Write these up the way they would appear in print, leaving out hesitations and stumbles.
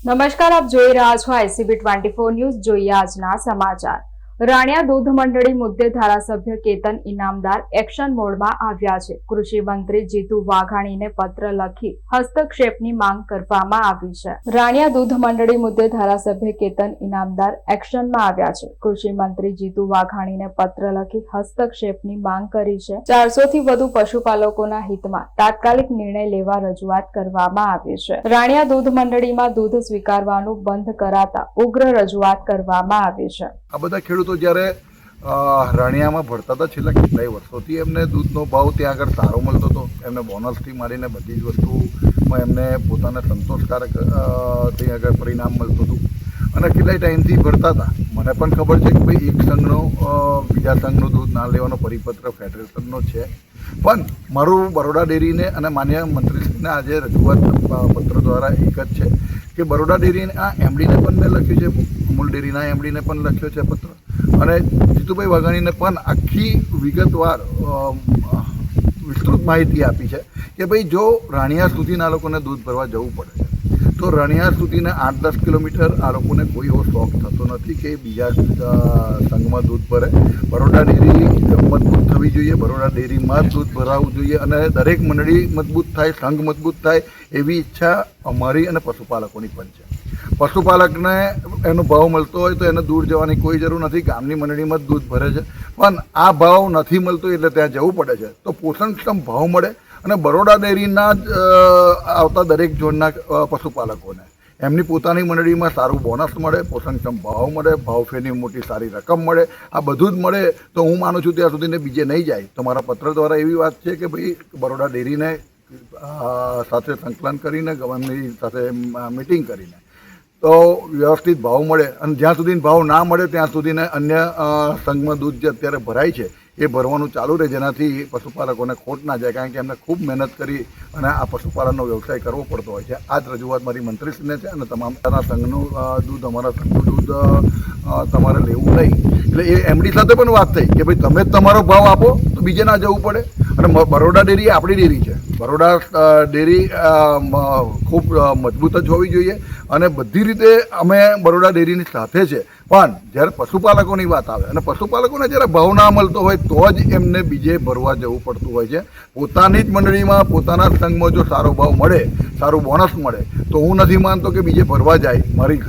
નમસ્કાર, આપ જોઈ રહ્યા છો ICB 24 ન્યૂઝ. જોઈએ આજના સમાચાર. રાણિયા દૂધ મંડળી મુદ્દે ધારાસભ્ય કેતન ઇનામદાર એક્શન મોડમાં આવ્યા છે. કૃષિ મંત્રી જીતુ વાઘાણીને પત્ર લખી હસ્તક્ષેપની માંગ કરવામાં આવી છે. રાણિયા દૂધ મંડળી મુદ્દે ધારાસભ્ય કેતન ઇનામદાર એક્શનમાં આવ્યા છે. કૃષિ મંત્રી જીતુ વાઘાણીને પત્ર લખી હસ્તક્ષેપની માંગ કરી છે. 400 થી વધુ પશુપાલકોના હિતમાં તાત્કાલિક નિર્ણય લેવા રજૂઆત કરવામાં આવી છે. રાણિયા દૂધ મંડળીમાં દૂધ સ્વીકારવાનું બંધ કરાતા ઉગ્ર રજૂઆત કરવામાં આવી છે. આ બધા ખેડૂતો જ્યારે રાણિયામાં ભરતા હતા છેલ્લા કેટલાય વર્ષોથી એમને દૂધનો ભાવ ત્યાં આગળ સારો મળતો હતો. એમને બોનસથી માંડીને બધી જ વસ્તુમાં એમને પોતાને સંતોષકારક ત્યાં આગળ પરિણામ મળતું હતું અને કેટલાય ટાઈમથી ભરતા હતા. મને પણ ખબર છે કે ભાઈ એક સંઘનો બીજા સંઘનું દૂધ ના લેવાનો પરિપત્ર ફેડરેશનનો છે, પણ મારું બરોડા ડેરીને અને માન્ય મંત્રીશ્રીને આજે રજૂઆત પત્ર દ્વારા એક જ છે કે બરોડા ડેરીને આ એમડીને પણ મેં લખ્યું છે, અમૂલ ડેરીના એમડીને પણ લખ્યો છે પત્ર, અને જીતુભાઈ વાઘાણીને પણ આખી વિગતવાર વિસ્તૃત માહિતી આપી છે કે ભાઈ જો રાણિયા સુધીના લોકોને દૂધ ભરવા જવું પડે છે તો રાણિયા સુધીને 8-10 કિલોમીટર આ લોકોને કોઈ એવો શોખ થતો નથી કે બીજા સંઘમાં દૂધ ભરે. બરોડા ડેરી મજબૂત થવી જોઈએ, બરોડા ડેરીમાં જ દૂધ ભરાવવું જોઈએ અને દરેક મંડળી મજબૂત થાય, સંઘ મજબૂત થાય એવી ઈચ્છા અમારી અને પશુપાલકોની પણ છે. પશુપાલકને એનો ભાવ મળતો હોય તો એને દૂર જવાની કોઈ જરૂર નથી, ગામની મંડળીમાં જ દૂધ ભરે છે, પણ આ ભાવ નથી મળતો એટલે ત્યાં જવું પડે છે. તો પોષણક્ષમ ભાવ મળે અને બરોડા ડેરીના જ આવતા દરેક ઝોનના પશુપાલકોને એમની પોતાની મંડળીમાં સારું બોનસ મળે, પોષણક્ષમ ભાવ મળે, ભાવફેરની મોટી સારી રકમ મળે, આ બધું જ મળે તો હું માનું છું ત્યાં સુધીને બીજે નહીં જાય. તો મારા પત્ર દ્વારા એવી વાત છે કે ભાઈ બરોડા ડેરીને સાથે સંકલન કરીને ગવર્નરની સાથે મિટિંગ કરીને તો વ્યવસ્થિત ભાવ મળે, અને જ્યાં સુધી ભાવ ના મળે ત્યાં સુધીને અન્ય સંઘમાં દૂધ જે અત્યારે ભરાય છે એ ભરવાનું ચાલુ રહે, જેનાથી પશુપાલકોને ખોટ ના જાય, કારણ કે એમને ખૂબ મહેનત કરી અને આ પશુપાલનનો વ્યવસાય કરવો પડતો હોય છે. આ જ રજૂઆત મારી મંત્રીશ્રીને છે અને તમામ સંઘનું દૂધ, અમારા સંઘનું દૂધ તમારે લેવું નહીં. એટલે એ એમડી સાથે પણ વાત થઈ કે ભાઈ તમે જ તમારો ભાવ આપો તો બીજે ના જવું પડે. અને બરોડા ડેરી આપણી ડેરી છે, બરોડા ડેરી ખૂબ મજબૂત જ હોવી જોઈએ અને બધી રીતે અમે બરોડા ડેરીની સાથે છે, પણ જ્યારે પશુપાલકોની વાત આવે અને પશુપાલકોને જ્યારે ભાવ ના મળતો હોય તો જ એમને બીજે ભરવા જવું પડતું હોય છે. પોતાની જ મંડળીમાં પોતાના સંઘમાં જો સારો ભાવ મળે, સારું બોનસ મળે તો હું નથી માનતો કે બીજે ભરવા જાય. મારી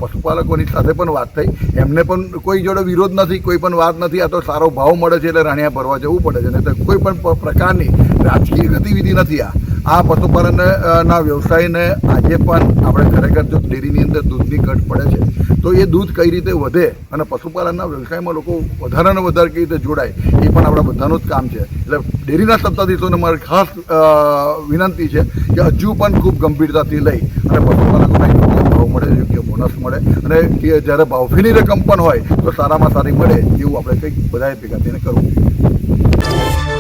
પશુપાલકોની સાથે પણ વાત થઈ, એમને પણ કોઈ જોડે વિરોધ નથી, કોઈ પણ વાત નથી. આ તો સારો ભાવ મળે છે એટલે રાણિયા ભરવા જવું પડે છે, નહીં તો કોઈ પણ પ્રકારની રાજકીય ગતિવિધિ નથી. આ પશુપાલનના વ્યવસાયને આજે પણ આપણે ખરેખર જો ડેરીની અંદર દૂધની ઘટ પડે છે તો એ દૂધ કઈ રીતે વધે અને પશુપાલનના વ્યવસાયમાં લોકો વધારે ને વધારે કઈ રીતે જોડાય એ પણ આપણા બધાનું જ કામ છે. એટલે ડેરીના સત્તાધીશોને મારી ખાસ વિનંતી છે કે હજુ પણ ખૂબ ગંભીરતાથી લઈ અને પશુપાલકોને યોગ્ય ભાવ મળે, યોગ્ય બોનસ મળે અને જ્યારે ભાવફીની રકમ પણ હોય તો સારામાં સારી મળે એવું આપણે કંઈક બધાએ ભેગા થઈને કરવું જોઈએ.